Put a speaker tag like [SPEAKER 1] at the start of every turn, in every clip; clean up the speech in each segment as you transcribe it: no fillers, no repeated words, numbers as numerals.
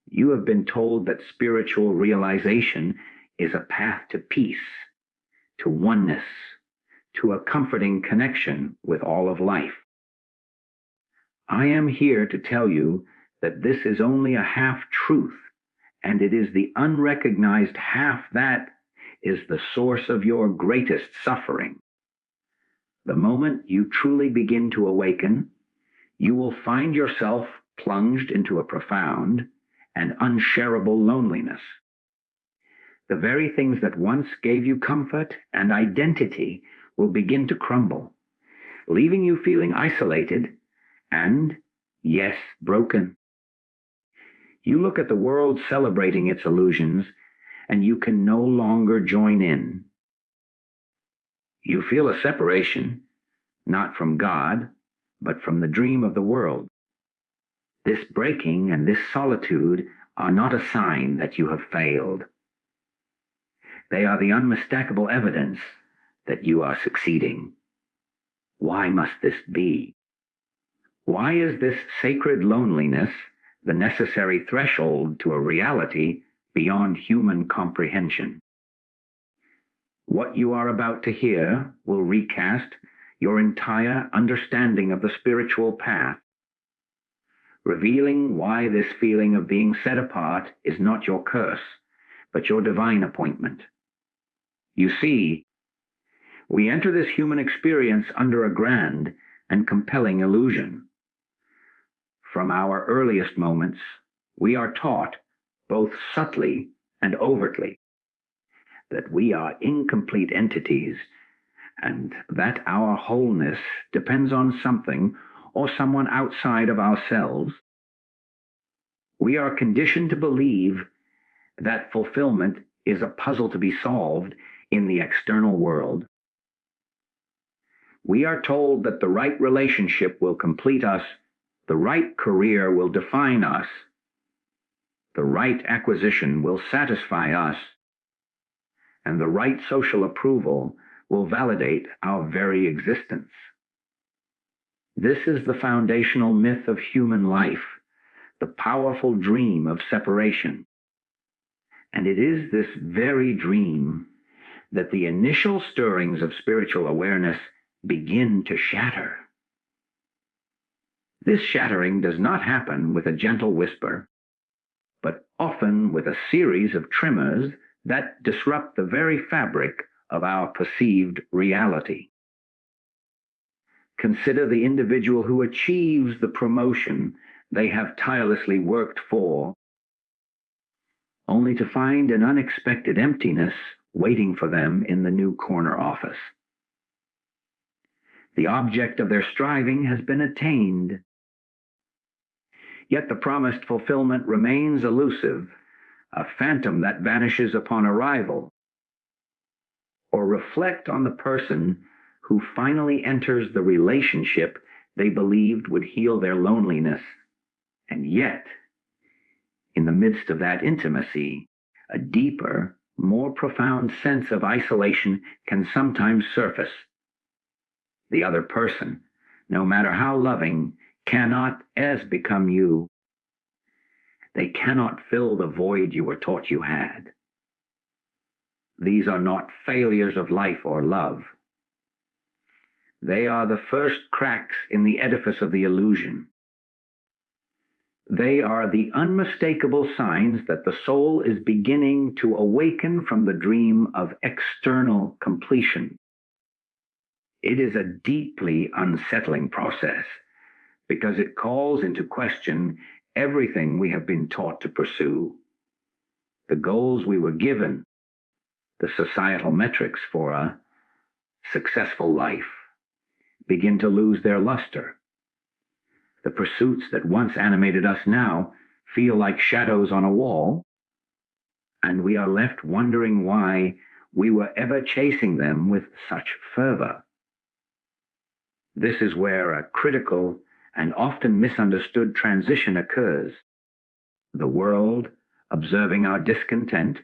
[SPEAKER 1] You have been told that spiritual realization is a path to peace, to oneness, to a comforting connection with all of life. I am here to tell you that this is only a half-truth, and it is the unrecognized half that is the source of your greatest suffering. The moment you truly begin to awaken, you will find yourself plunged into a profound and unshareable loneliness. The very things that once gave you comfort and identity will begin to crumble, leaving you feeling isolated and, yes, broken. You look at the world celebrating its illusions, and you can no longer join in. You feel a separation, not from God, but from the dream of the world. This breaking and this solitude are not a sign that you have failed. They are the unmistakable evidence that you are succeeding. Why must this be? Why is this sacred loneliness the necessary threshold to a reality beyond human comprehension? What you are about to hear will recast your entire understanding of the spiritual path, revealing why this feeling of being set apart is not your curse, but your divine appointment. You see, we enter this human experience under a grand and compelling illusion. From our earliest moments, we are taught, both subtly and overtly, that we are incomplete entities and that our wholeness depends on something or someone outside of ourselves. We are conditioned to believe that fulfillment is a puzzle to be solved in the external world. We are told that the right relationship will complete us, the right career will define us, the right acquisition will satisfy us, and the right social approval will validate our very existence. This is the foundational myth of human life, the powerful dream of separation. And it is this very dream that the initial stirrings of spiritual awareness begin to shatter. This shattering does not happen with a gentle whisper, but often with a series of tremors that disrupt the very fabric of our perceived reality. Consider the individual who achieves the promotion they have tirelessly worked for, only to find an unexpected emptiness waiting for them in the new corner office. The object of their striving has been attained, yet the promised fulfillment remains elusive, a phantom that vanishes upon arrival. Or reflect on the person who finally enters the relationship they believed would heal their loneliness, and yet, in the midst of that intimacy, a deeper, more profound sense of isolation can sometimes surface. The other person, no matter how loving, cannot as become you. They cannot fill the void you were taught you had. These are not failures of life or love. They are the first cracks in the edifice of the illusion. They are the unmistakable signs that the soul is beginning to awaken from the dream of external completion. It is a deeply unsettling process because it calls into question everything we have been taught to pursue. The goals we were given, the societal metrics for a successful life, begin to lose their luster. The pursuits that once animated us now feel like shadows on a wall, and we are left wondering why we were ever chasing them with such fervor. This is where a critical and often misunderstood transition occurs. The world, observing our discontent,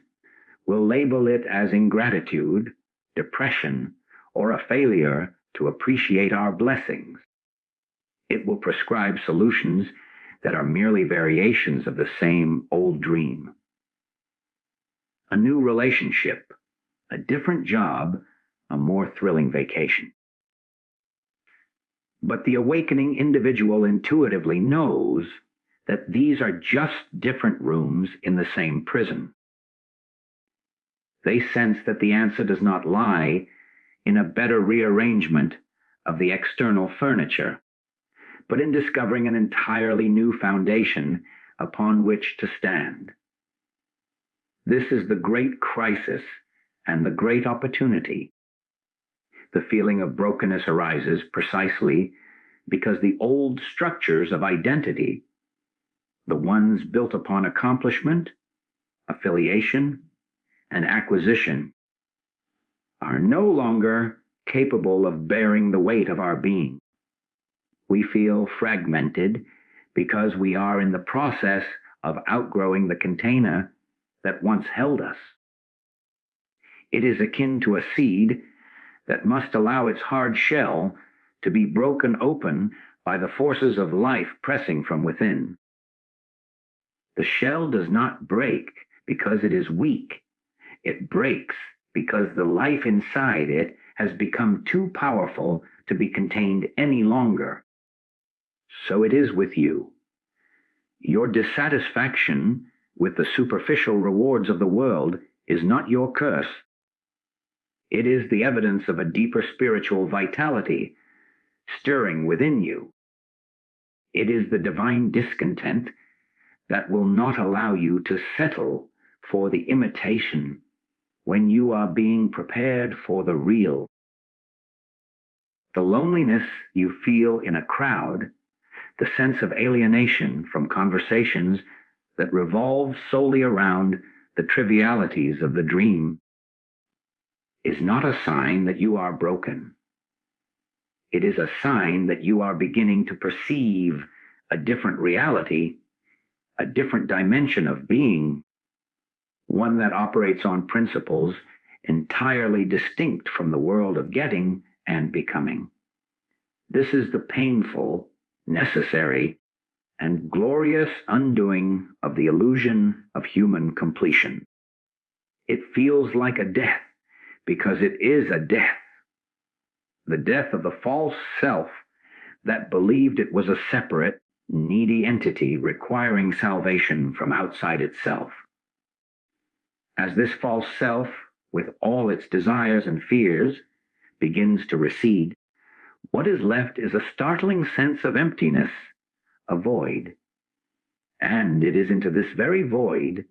[SPEAKER 1] will label it as ingratitude, depression, or a failure to appreciate our blessings. It will prescribe solutions that are merely variations of the same old dream. A new relationship, a different job, a more thrilling vacation. But the awakening individual intuitively knows that these are just different rooms in the same prison. They sense that the answer does not lie in a better rearrangement of the external furniture, but in discovering an entirely new foundation upon which to stand. This is the great crisis and the great opportunity. The feeling of brokenness arises precisely because the old structures of identity, the ones built upon accomplishment, affiliation, and acquisition, are no longer capable of bearing the weight of our being. We feel fragmented because we are in the process of outgrowing the container that once held us. It is akin to a seed that must allow its hard shell to be broken open by the forces of life pressing from within. The shell does not break because it is weak. It breaks because the life inside it has become too powerful to be contained any longer. So it is with you. Your dissatisfaction with the superficial rewards of the world is not your curse. It is the evidence of a deeper spiritual vitality stirring within you. It is the divine discontent that will not allow you to settle for the imitation when you are being prepared for the real. The loneliness you feel in a crowd, the sense of alienation from conversations that revolve solely around the trivialities of the dream, is not a sign that you are broken. It is a sign that you are beginning to perceive a different reality, a different dimension of being, one that operates on principles entirely distinct from the world of getting and becoming. This is the painful, necessary, and glorious undoing of the illusion of human completion. It feels like a death because it is a death. The death of the false self that believed it was a separate, needy entity requiring salvation from outside itself. As this false self, with all its desires and fears, begins to recede, what is left is a startling sense of emptiness, a void. And it is into this very void,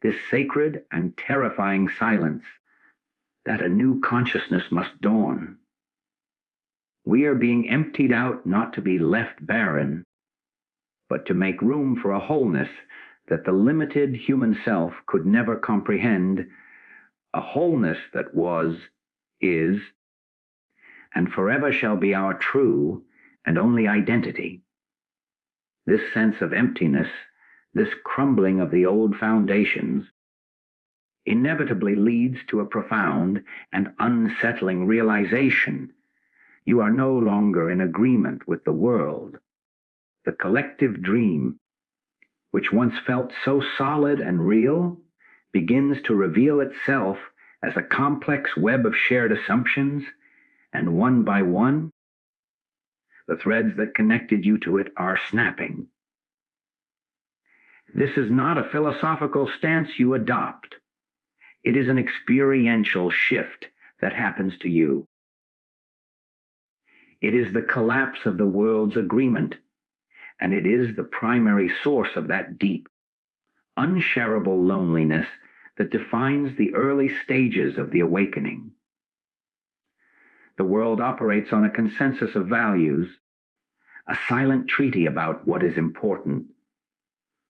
[SPEAKER 1] this sacred and terrifying silence, that a new consciousness must dawn. We are being emptied out not to be left barren, but to make room for a wholeness that the limited human self could never comprehend, a wholeness that was, is, and forever shall be our true and only identity. This sense of emptiness, this crumbling of the old foundations, inevitably leads to a profound and unsettling realization. You are no longer in agreement with the world. The collective dream, which once felt so solid and real, begins to reveal itself as a complex web of shared assumptions, and one by one, the threads that connected you to it are snapping. This is not a philosophical stance you adopt. It is an experiential shift that happens to you. It is the collapse of the world's agreement, and it is the primary source of that deep, unshareable loneliness that defines the early stages of the awakening. The world operates on a consensus of values, a silent treaty about what is important,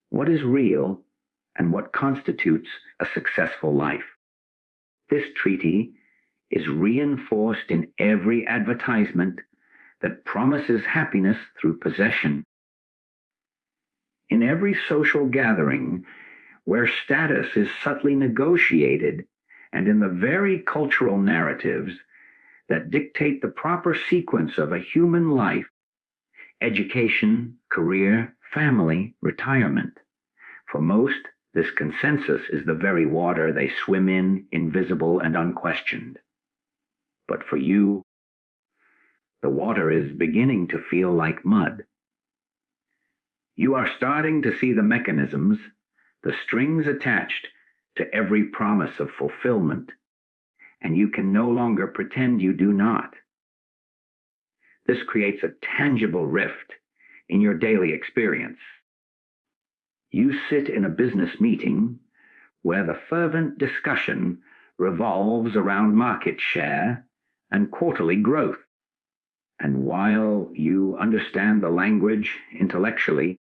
[SPEAKER 1] what is real, and what constitutes a successful life. This treaty is reinforced in every advertisement that promises happiness through possession. In every social gathering where status is subtly negotiated, and in the very cultural narratives that dictate the proper sequence of a human life, education, career, family, retirement. For most, this consensus is the very water they swim in, invisible and unquestioned. But for you, the water is beginning to feel like mud. You are starting to see the mechanisms, the strings attached to every promise of fulfillment, and you can no longer pretend you do not. This creates a tangible rift in your daily experience. You sit in a business meeting where the fervent discussion revolves around market share and quarterly growth. And while you understand the language intellectually,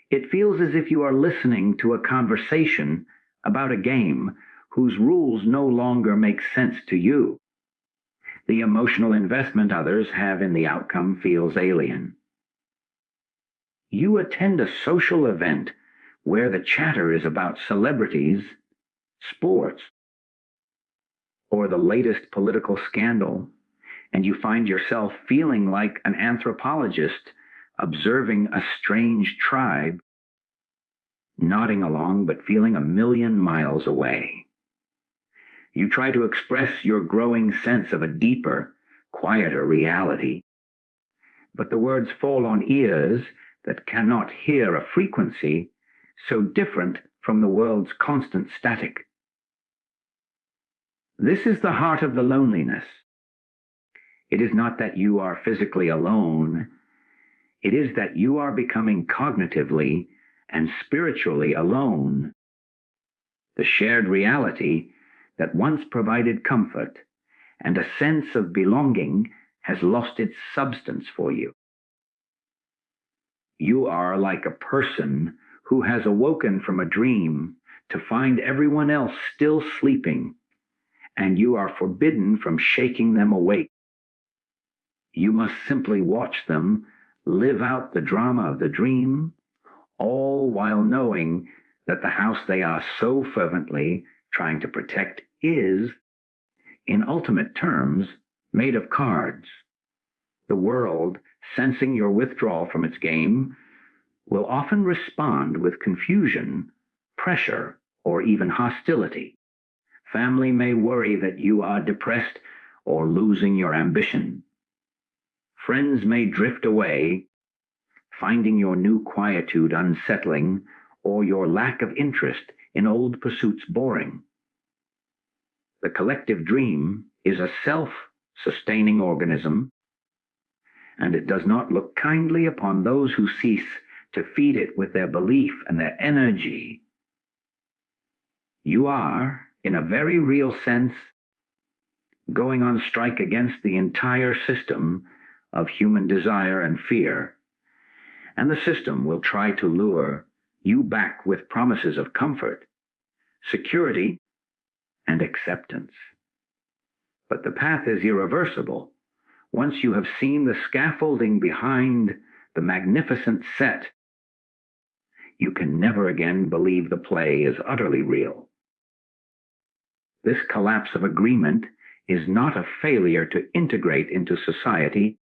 [SPEAKER 1] it feels as if you are listening to a conversation about a game whose rules no longer make sense to you. The emotional investment others have in the outcome feels alien. You attend a social event where the chatter is about celebrities, sports, or the latest political scandal, and you find yourself feeling like an anthropologist observing a strange tribe, nodding along but feeling a million miles away. You try to express your growing sense of a deeper, quieter reality, but the words fall on ears that cannot hear a frequency so different from the world's constant static. This is the heart of the loneliness. It is not that you are physically alone. It is that you are becoming cognitively and spiritually alone. The shared reality that once provided comfort and a sense of belonging has lost its substance for you. You are like a person who has awoken from a dream to find everyone else still sleeping, and you are forbidden from shaking them awake. You must simply watch them live out the drama of the dream, all while knowing that the house they are so fervently trying to protect is, in ultimate terms, made of cards. The world, sensing your withdrawal from its game, will often respond with confusion, pressure, or even hostility. Family may worry that you are depressed or losing your ambition. Friends may drift away, finding your new quietude unsettling or your lack of interest in old pursuits boring. The collective dream is a self-sustaining organism, and it does not look kindly upon those who cease to feed it with their belief and their energy. You are, in a very real sense, going on strike against the entire system of human desire and fear, and the system will try to lure you back with promises of comfort, security, and acceptance. But the path is irreversible. Once you have seen the scaffolding behind the magnificent set, you can never again believe the play is utterly real. This collapse of agreement is not a failure to integrate into society.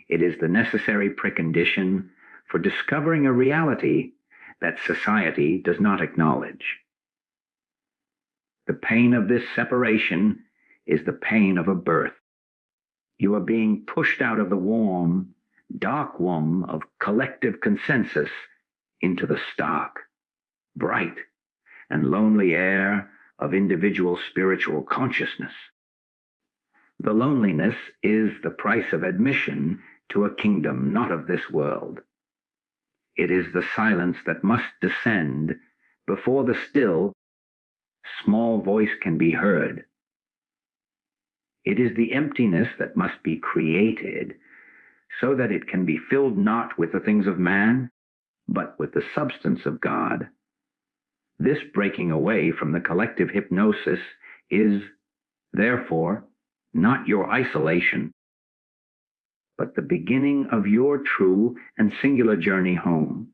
[SPEAKER 1] It is the necessary precondition for discovering a reality that society does not acknowledge. The pain of this separation is the pain of a birth. You are being pushed out of the warm, dark womb of collective consensus into the stark, bright, and lonely air of individual spiritual consciousness. The loneliness is the price of admission to a kingdom not of this world. It is the silence that must descend before the still, small voice can be heard. It is the emptiness that must be created so that it can be filled not with the things of man, but with the substance of God. This breaking away from the collective hypnosis is, therefore, not your isolation, but the beginning of your true and singular journey home.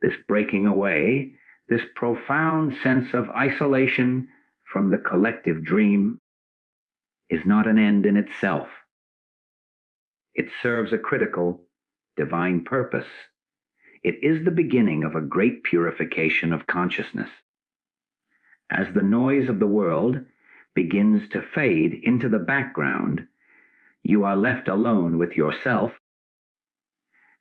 [SPEAKER 1] This breaking away, this profound sense of isolation from the collective dream, is not an end in itself. It serves a critical divine purpose. It is the beginning of a great purification of consciousness. As the noise of the world begins to fade into the background, you are left alone with yourself,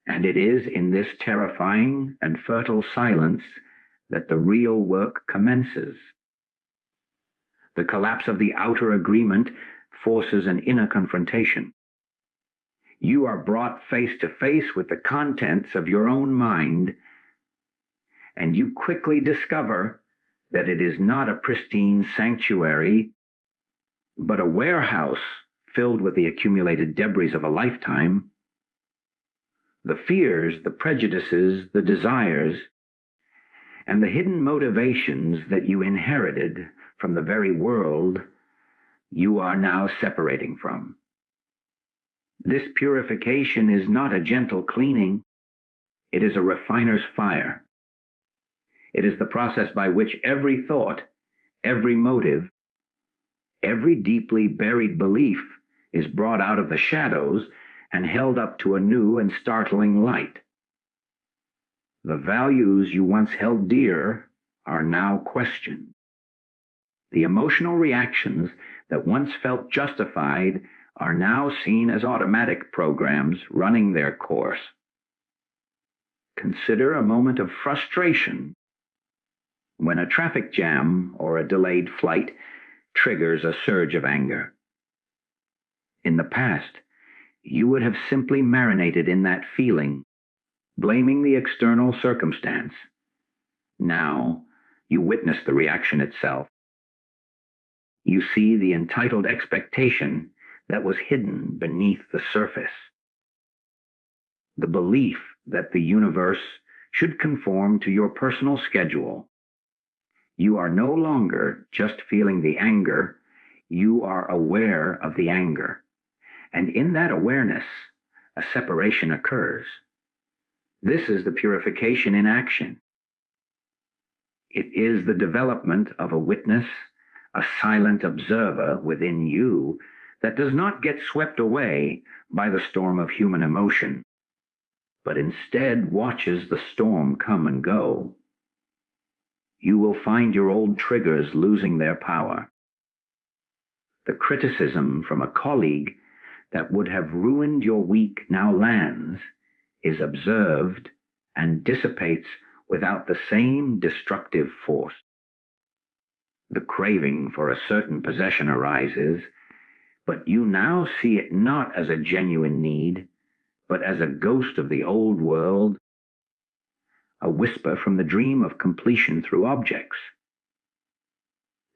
[SPEAKER 1] and it is in this terrifying and fertile silence that the real work commences. The collapse of the outer agreement forces an inner confrontation. You are brought face to face with the contents of your own mind, and you quickly discover that it is not a pristine sanctuary, but a warehouse filled with the accumulated debris of a lifetime. The fears, the prejudices, the desires, and the hidden motivations that you inherited from the very world you are now separating from. This purification is not a gentle cleaning. It is a refiner's fire. It is the process by which every thought, every motive, every deeply buried belief is brought out of the shadows and held up to a new and startling light. The values you once held dear are now questioned. The emotional reactions that once felt justified are now seen as automatic programs running their course. Consider a moment of frustration when a traffic jam or a delayed flight triggers a surge of anger. In the past, you would have simply marinated in that feeling, blaming the external circumstance. Now, you witness the reaction itself. You see the entitled expectation that was hidden beneath the surface. The belief that the universe should conform to your personal schedule. You are no longer just feeling the anger, you are aware of the anger. And in that awareness, a separation occurs. This is the purification in action. It is the development of a witness, a silent observer within you that does not get swept away by the storm of human emotion, but instead watches the storm come and go. You will find your old triggers losing their power. The criticism from a colleague that would have ruined your week now lands, is observed, and dissipates without the same destructive force. The craving for a certain possession arises, but you now see it not as a genuine need, but as a ghost of the old world, a whisper from the dream of completion through objects.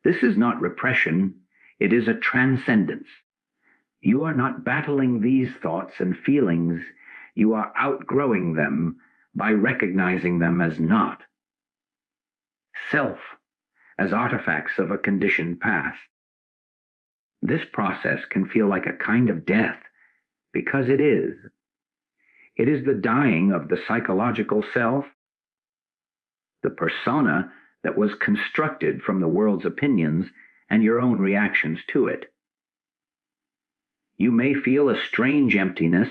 [SPEAKER 1] This is not repression, it is a transcendence. You are not battling these thoughts and feelings, you are outgrowing them by recognizing them as not. Self, as artifacts of a conditioned past. This process can feel like a kind of death, because it is. It is the dying of the psychological self, the persona that was constructed from the world's opinions and your own reactions to it. You may feel a strange emptiness,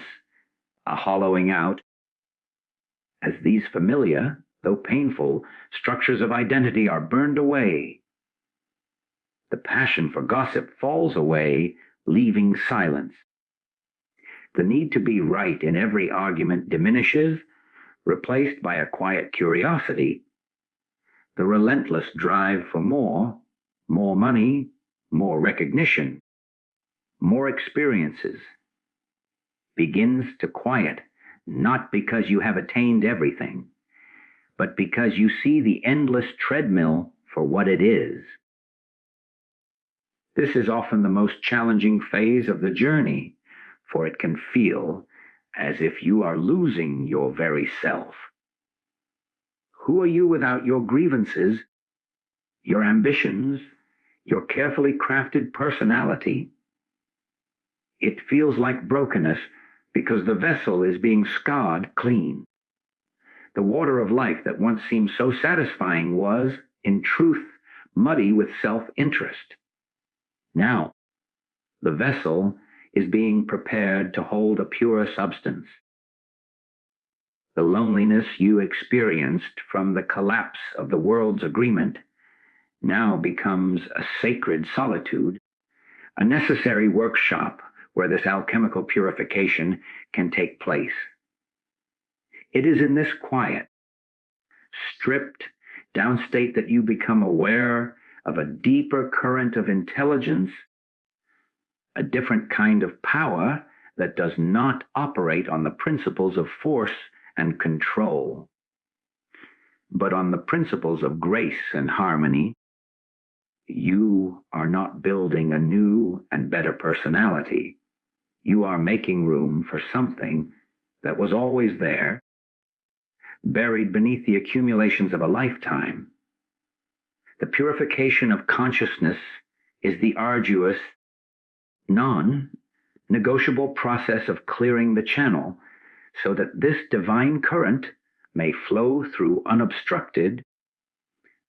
[SPEAKER 1] a hollowing out, as these familiar, though painful, structures of identity are burned away. The passion for gossip falls away, leaving silence. The need to be right in every argument diminishes, replaced by a quiet curiosity. The relentless drive for more money, more recognition, more experiences, begins to quiet, not because you have attained everything, but because you see the endless treadmill for what it is. This is often the most challenging phase of the journey, for it can feel as if you are losing your very self. Who are you without your grievances, your ambitions, your carefully crafted personality? It feels like brokenness because the vessel is being scarred clean. The water of life that once seemed so satisfying was, in truth, muddy with self-interest. Now, the vessel is being prepared to hold a pure substance. The loneliness you experienced from the collapse of the world's agreement now becomes a sacred solitude, a necessary workshop where this alchemical purification can take place. It is in this quiet, stripped down state that you become aware of a deeper current of intelligence, a different kind of power that does not operate on the principles of force and control, but on the principles of grace and harmony. You are not building a new and better personality. You are making room for something that was always there, buried beneath the accumulations of a lifetime. The purification of consciousness is the arduous, non-negotiable process of clearing the channel so that this divine current may flow through unobstructed,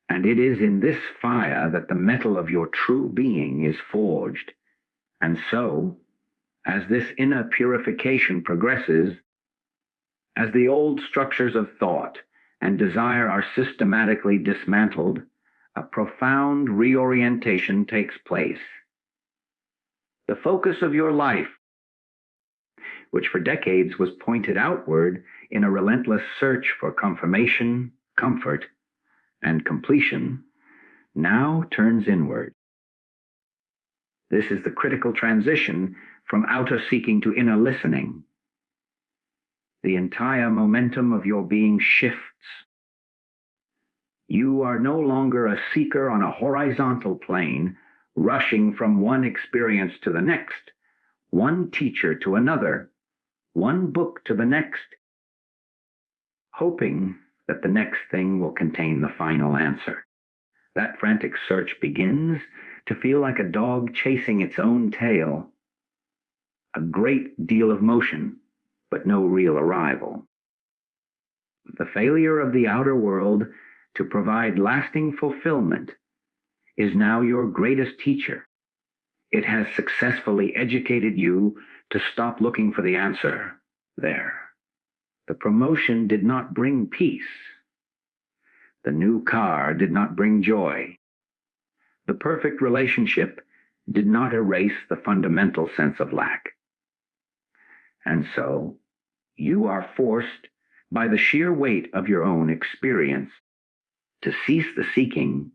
[SPEAKER 1] and it is in this fire that the metal of your true being is forged. And so, as this inner purification progresses, as the old structures of thought and desire are systematically dismantled, a profound reorientation takes place. The focus of your life, which for decades was pointed outward in a relentless search for confirmation, comfort, and completion, now turns inward. This is the critical transition from outer seeking to inner listening. The entire momentum of your being shifts. You are no longer a seeker on a horizontal plane, rushing from one experience to the next, one teacher to another, one book to the next, hoping that the next thing will contain the final answer. That frantic search begins to feel like a dog chasing its own tail. A great deal of motion, but no real arrival. The failure of the outer world to provide lasting fulfillment is now your greatest teacher. It has successfully educated you to stop looking for the answer there. The promotion did not bring peace. The new car did not bring joy. The perfect relationship did not erase the fundamental sense of lack. And so, you are forced by the sheer weight of your own experience to cease the seeking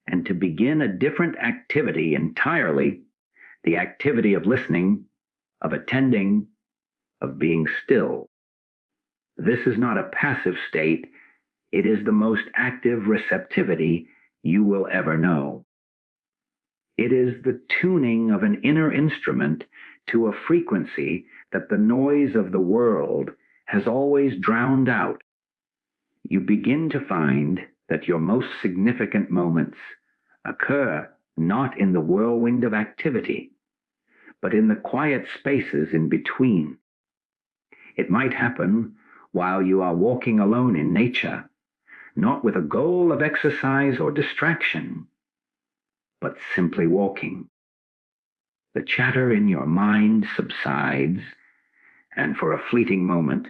[SPEAKER 1] and to begin a different activity entirely, the activity of listening, of attending, of being still. This is not a passive state. It is the most active receptivity you will ever know. It is the tuning of an inner instrument to a frequency that the noise of the world has always drowned out. You begin to find that your most significant moments occur not in the whirlwind of activity, but in the quiet spaces in between. It might happen while you are walking alone in nature, not with a goal of exercise or distraction, but simply walking. The chatter in your mind subsides, and for a fleeting moment,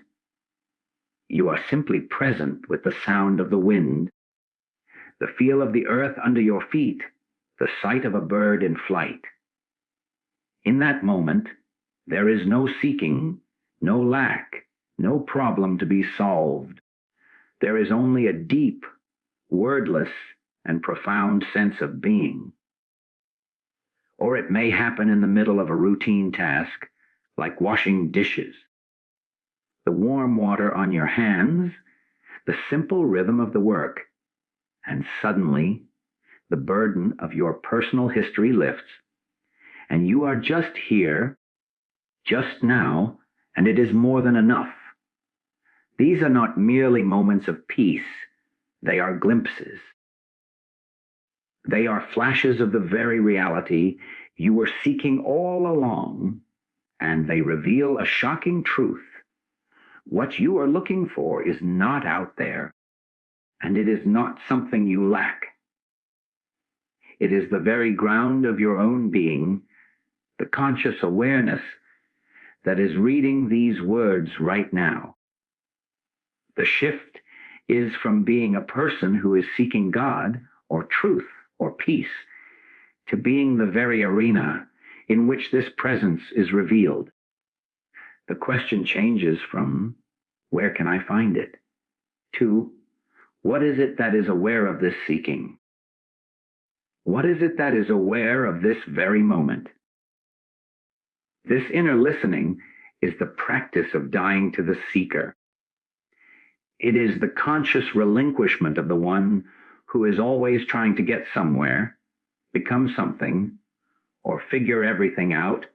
[SPEAKER 1] you are simply present with the sound of the wind, the feel of the earth under your feet, the sight of a bird in flight. In that moment, there is no seeking, no lack, no problem to be solved. There is only a deep, wordless, and profound sense of being. Or it may happen in the middle of a routine task, like washing dishes. The warm water on your hands, the simple rhythm of the work, and suddenly the burden of your personal history lifts, and you are just here, just now, and it is more than enough. These are not merely moments of peace, they are glimpses. They are flashes of the very reality you were seeking all along, and they reveal a shocking truth. What you are looking for is not out there, and it is not something you lack. It is the very ground of your own being, the conscious awareness that is reading these words right now. The shift is from being a person who is seeking God or truth or peace to being the very arena in which this presence is revealed. The question changes from, where can I find it? To, what is it that is aware of this seeking? What is it that is aware of this very moment? This inner listening is the practice of dying to the seeker. It is the conscious relinquishment of the one who is always trying to get somewhere, become something, or figure everything out.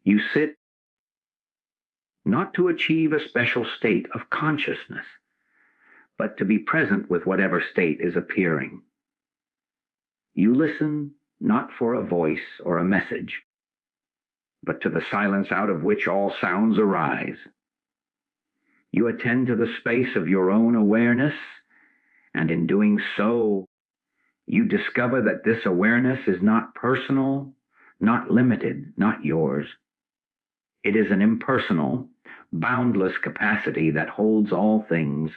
[SPEAKER 1] You sit not to achieve a special state of consciousness, but to be present with whatever state is appearing. You listen not for a voice or a message, but to the silence out of which all sounds arise. You attend to the space of your own awareness, and in doing so, you discover that this awareness is not personal, not limited, not yours. It is an impersonal, boundless capacity that holds all things,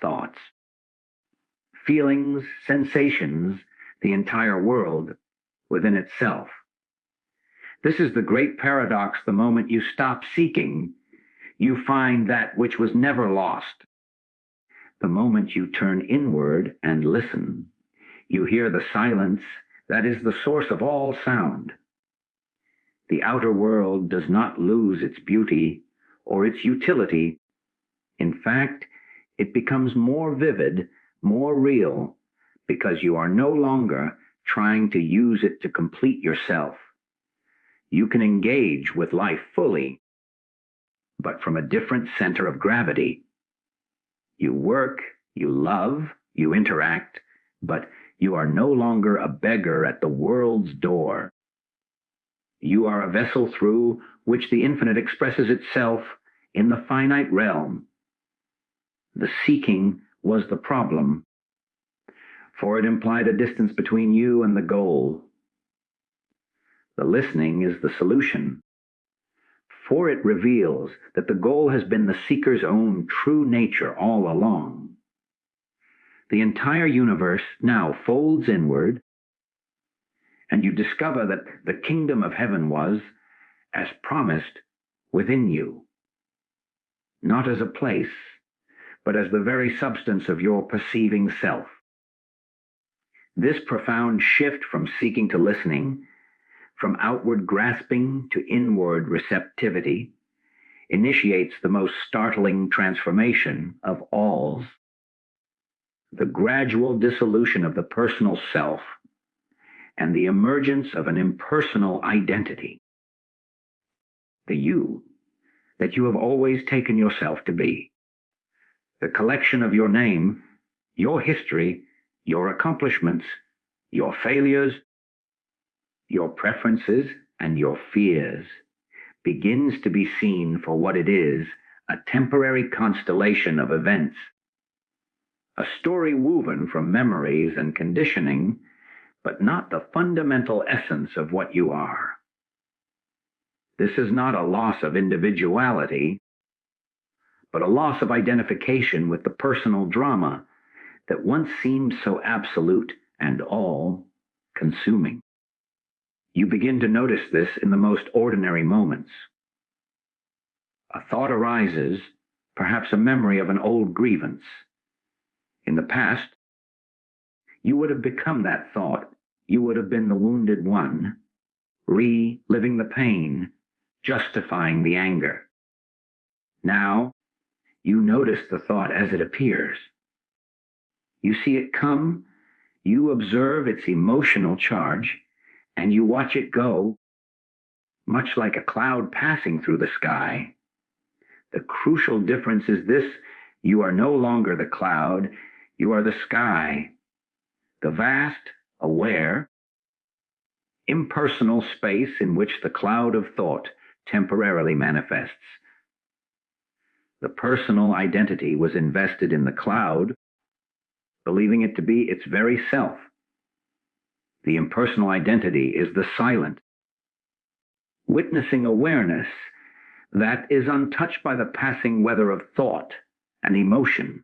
[SPEAKER 1] thoughts, feelings, sensations, the entire world within itself. This is the great paradox. The moment you stop seeking, you find that which was never lost. The moment you turn inward and listen, you hear the silence that is the source of all sound. The outer world does not lose its beauty or its utility. In fact, it becomes more vivid, more real, because you are no longer trying to use it to complete yourself. You can engage with life fully, but from a different center of gravity. You work, you love, you interact, but you are no longer a beggar at the world's door. You are a vessel through which the infinite expresses itself in the finite realm. The seeking was the problem, for it implied a distance between you and the goal. The listening is the solution, for it reveals that the goal has been the seeker's own true nature all along. The entire universe now folds inward, and you discover that the kingdom of heaven was, as promised, within you, not as a place, but as the very substance of your perceiving self. This profound shift from seeking to listening, from outward grasping to inward receptivity, initiates the most startling transformation of all: the gradual dissolution of the personal self and the emergence of an impersonal identity, the you that you have always taken yourself to be. The collection of your name, your history, your accomplishments, your failures, your preferences, and your fears begins to be seen for what it is: a temporary constellation of events, a story woven from memories and conditioning, but not the fundamental essence of what you are. This is not a loss of individuality, but a loss of identification with the personal drama that once seemed so absolute and all-consuming. You begin to notice this in the most ordinary moments. A thought arises, perhaps a memory of an old grievance. In the past, you would have become that thought. You would have been the wounded one, reliving the pain, justifying the anger. Now, you notice the thought as it appears. You see it come, you observe its emotional charge, and you watch it go, much like a cloud passing through the sky. The crucial difference is this: you are no longer the cloud, you are the sky, the vast, aware, impersonal space in which the cloud of thought temporarily manifests. The personal identity was invested in the cloud, believing it to be its very self. The impersonal identity is the silent, witnessing awareness that is untouched by the passing weather of thought and emotion.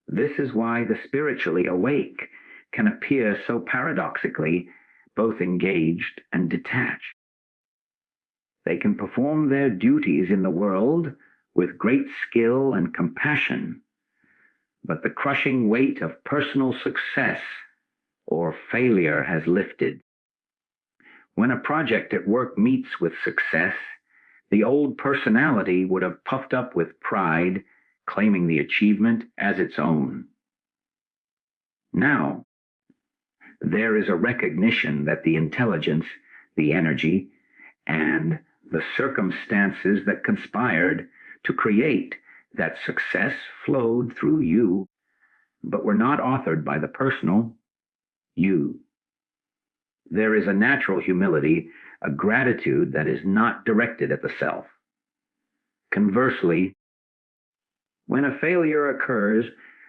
[SPEAKER 1] This is why the spiritually awake can appear so paradoxically both engaged and detached. They can perform their duties in the world with great skill and compassion, but the crushing weight of personal success or failure has lifted. When a project at work meets with success, the old personality would have puffed up with pride, claiming the achievement as its own. Now, there is a recognition that the intelligence, the energy, and the circumstances that conspired to create that success flowed through you, but were not authored by the personal you. There is a natural humility, a gratitude that is not directed at the self. Conversely, when a failure occurs,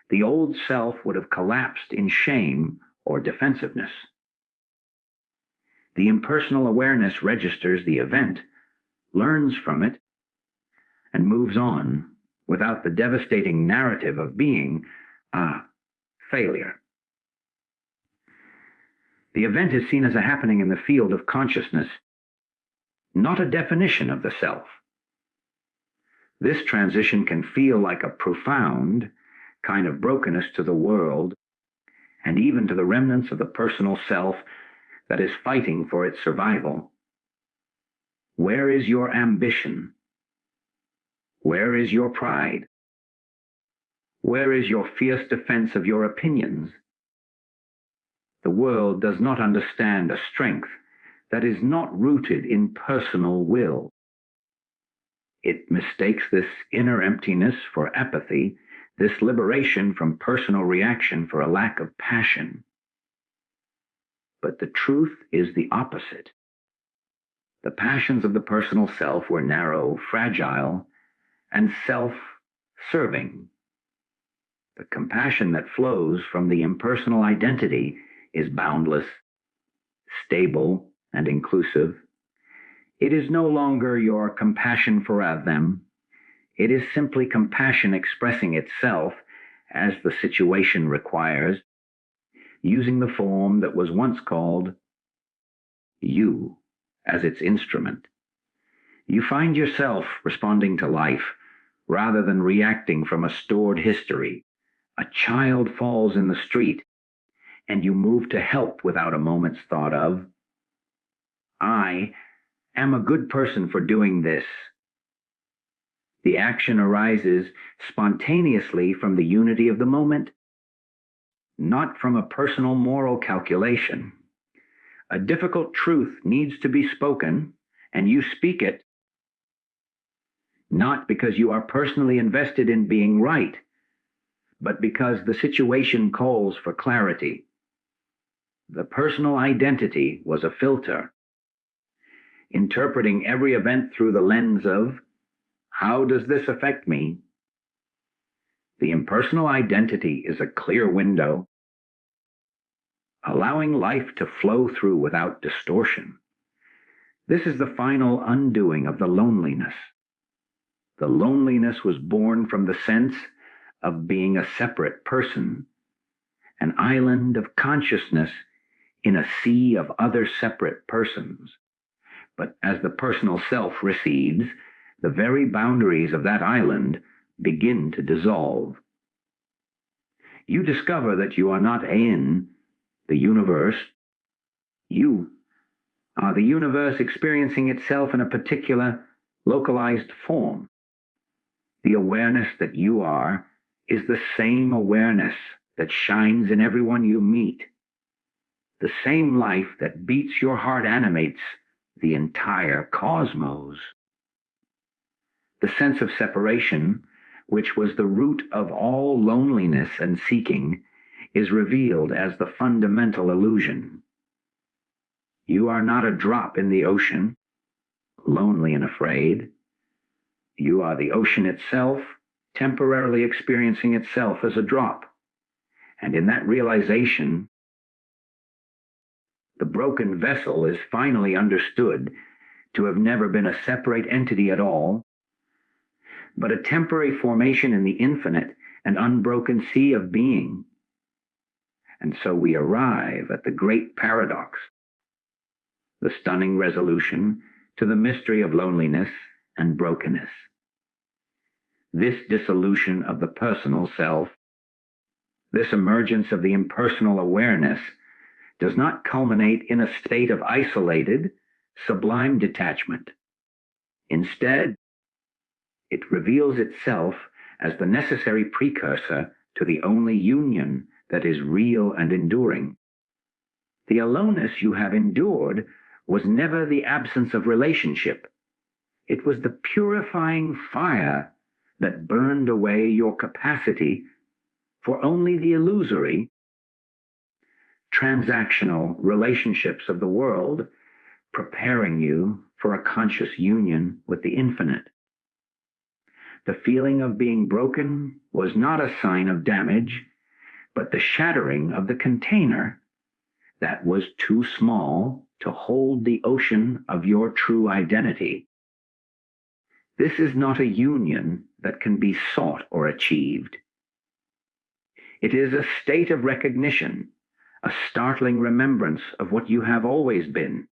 [SPEAKER 1] the old self would have collapsed in shame or defensiveness. The impersonal awareness registers the event, learns from it, and moves on without the devastating narrative of being a failure. The event is seen as a happening in the field of consciousness, not a definition of the self. This transition can feel like a profound kind of brokenness to the world and even to the remnants of the personal self that is fighting for its survival. Where is your ambition? Where is your pride? Where is your fierce defense of your opinions? The world does not understand a strength that is not rooted in personal will. It mistakes this inner emptiness for apathy, this liberation from personal reaction for a lack of passion. But the truth is the opposite. The passions of the personal self were narrow, fragile, and self-serving. The compassion that flows from the impersonal identity is boundless, stable, and inclusive. It is no longer your compassion for them. It is simply compassion expressing itself as the situation requires, using the form that was once called you as its instrument. You find yourself responding to life rather than reacting from a stored history. A child falls in the street, and you move to help without a moment's thought of, I am a good person for doing this. The action arises spontaneously from the unity of the moment, not from a personal moral calculation. A difficult truth needs to be spoken, and you speak it, not because you are personally invested in being right, but because the situation calls for clarity. The personal identity was a filter, interpreting every event through the lens of, how does this affect me? The impersonal identity is a clear window, allowing life to flow through without distortion. This is the final undoing of the loneliness. The loneliness was born from the sense of being a separate person, an island of consciousness in a sea of other separate persons. But as the personal self recedes, the very boundaries of that island begin to dissolve. You discover that you are not in the universe. You are the universe experiencing itself in a particular, localized form. The awareness that you are is the same awareness that shines in everyone you meet. The same life that beats your heart animates the entire cosmos. The sense of separation, which was the root of all loneliness and seeking, is revealed as the fundamental illusion. You are not a drop in the ocean, lonely and afraid. You are the ocean itself, temporarily experiencing itself as a drop. And in that realization, the broken vessel is finally understood to have never been a separate entity at all, but a temporary formation in the infinite and unbroken sea of being. And so we arrive at the great paradox, the stunning resolution to the mystery of loneliness and brokenness. This dissolution of the personal self, this emergence of the impersonal awareness, does not culminate in a state of isolated, sublime detachment. Instead, it reveals itself as the necessary precursor to the only union that is real and enduring. The aloneness you have endured was never the absence of relationship. It was the purifying fire that burned away your capacity for only the illusory, transactional relationships of the world, preparing you for a conscious union with the infinite. The feeling of being broken was not a sign of damage, but the shattering of the container that was too small to hold the ocean of your true identity. This is not a union that can be sought or achieved. It is a state of recognition, a startling remembrance of what you have always been.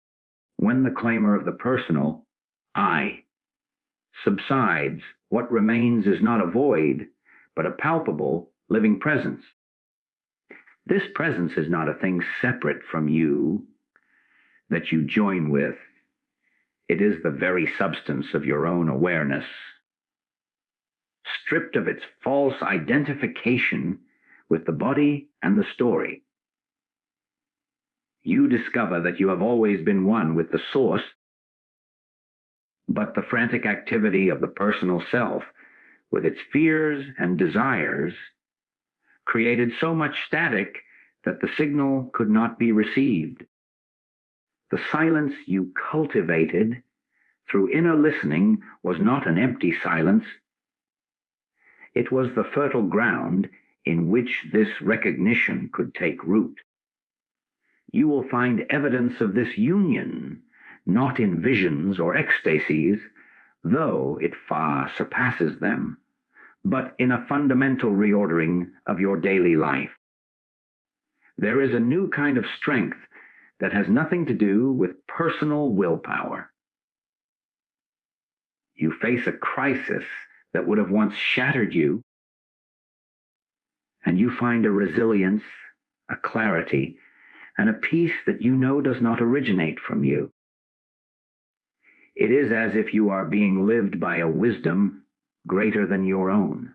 [SPEAKER 1] When the clamor of the personal, I, subsides, what remains is not a void, but a palpable, living presence. This presence is not a thing separate from you that you join with. It is the very substance of your own awareness. Stripped of its false identification with the body and the story, you discover that you have always been one with the source, but the frantic activity of the personal self, with its fears and desires, created so much static that the signal could not be received. The silence you cultivated through inner listening was not an empty silence. It was the fertile ground in which this recognition could take root. You will find evidence of this union, not in visions or ecstasies, though it far surpasses them, but in a fundamental reordering of your daily life. There is a new kind of strength that has nothing to do with personal willpower. You face a crisis that would have once shattered you, and you find a resilience, a clarity, and a peace that you know does not originate from you. It is as if you are being lived by a wisdom greater than your own.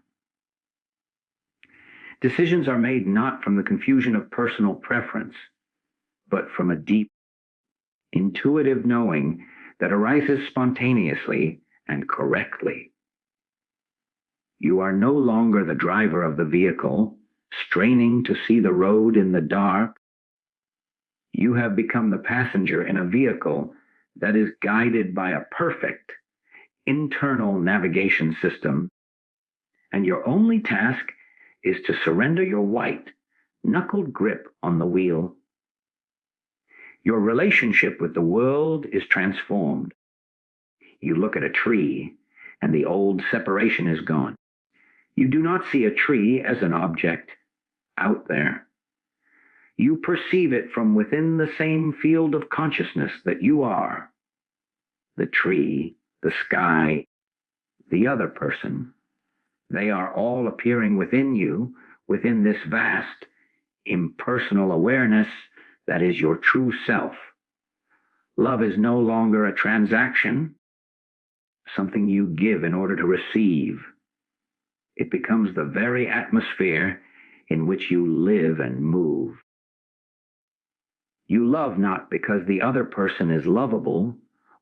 [SPEAKER 1] Decisions are made not from the confusion of personal preference, but from a deep, intuitive knowing that arises spontaneously and correctly. You are no longer the driver of the vehicle, straining to see the road in the dark. You have become the passenger in a vehicle that is guided by a perfect internal navigation system, and your only task is to surrender your white, knuckled grip on the wheel. Your relationship with the world is transformed. You look at a tree, and the old separation is gone. You do not see a tree as an object out there. You perceive it from within the same field of consciousness that you are. The tree, the sky, the other person, they are all appearing within you, within this vast, impersonal awareness that is your true self. Love is no longer a transaction, something you give in order to receive. It becomes the very atmosphere in which you live and move. You love not because the other person is lovable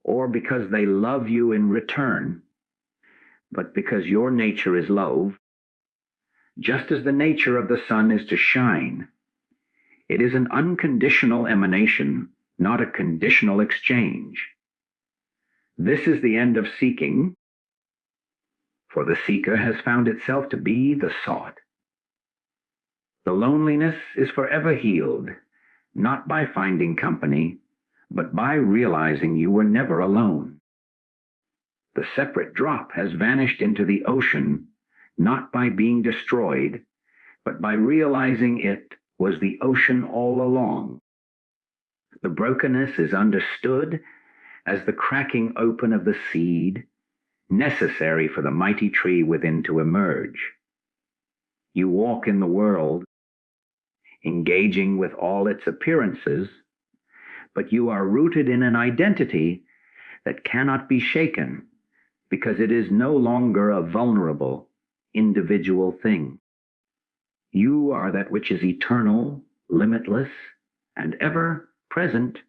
[SPEAKER 1] or because they love you in return, but because your nature is love, just as the nature of the sun is to shine. It is an unconditional emanation, not a conditional exchange. This is the end of seeking, for the seeker has found itself to be the sought. The loneliness is forever healed, not by finding company, but by realizing you were never alone. The separate drop has vanished into the ocean, not by being destroyed, but by realizing it was the ocean all along. The brokenness is understood as the cracking open of the seed, necessary for the mighty tree within to emerge. You walk in the world, engaging with all its appearances, but you are rooted in an identity that cannot be shaken because it is no longer a vulnerable, individual thing. You are that which is eternal, limitless, and ever present,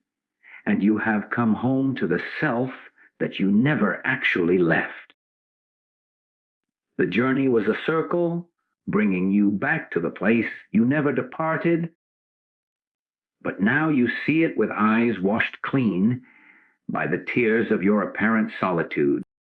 [SPEAKER 1] and you have come home to the self that you never actually left. The journey was a circle, bringing you back to the place you never departed, but now you see it with eyes washed clean by the tears of your apparent solitude.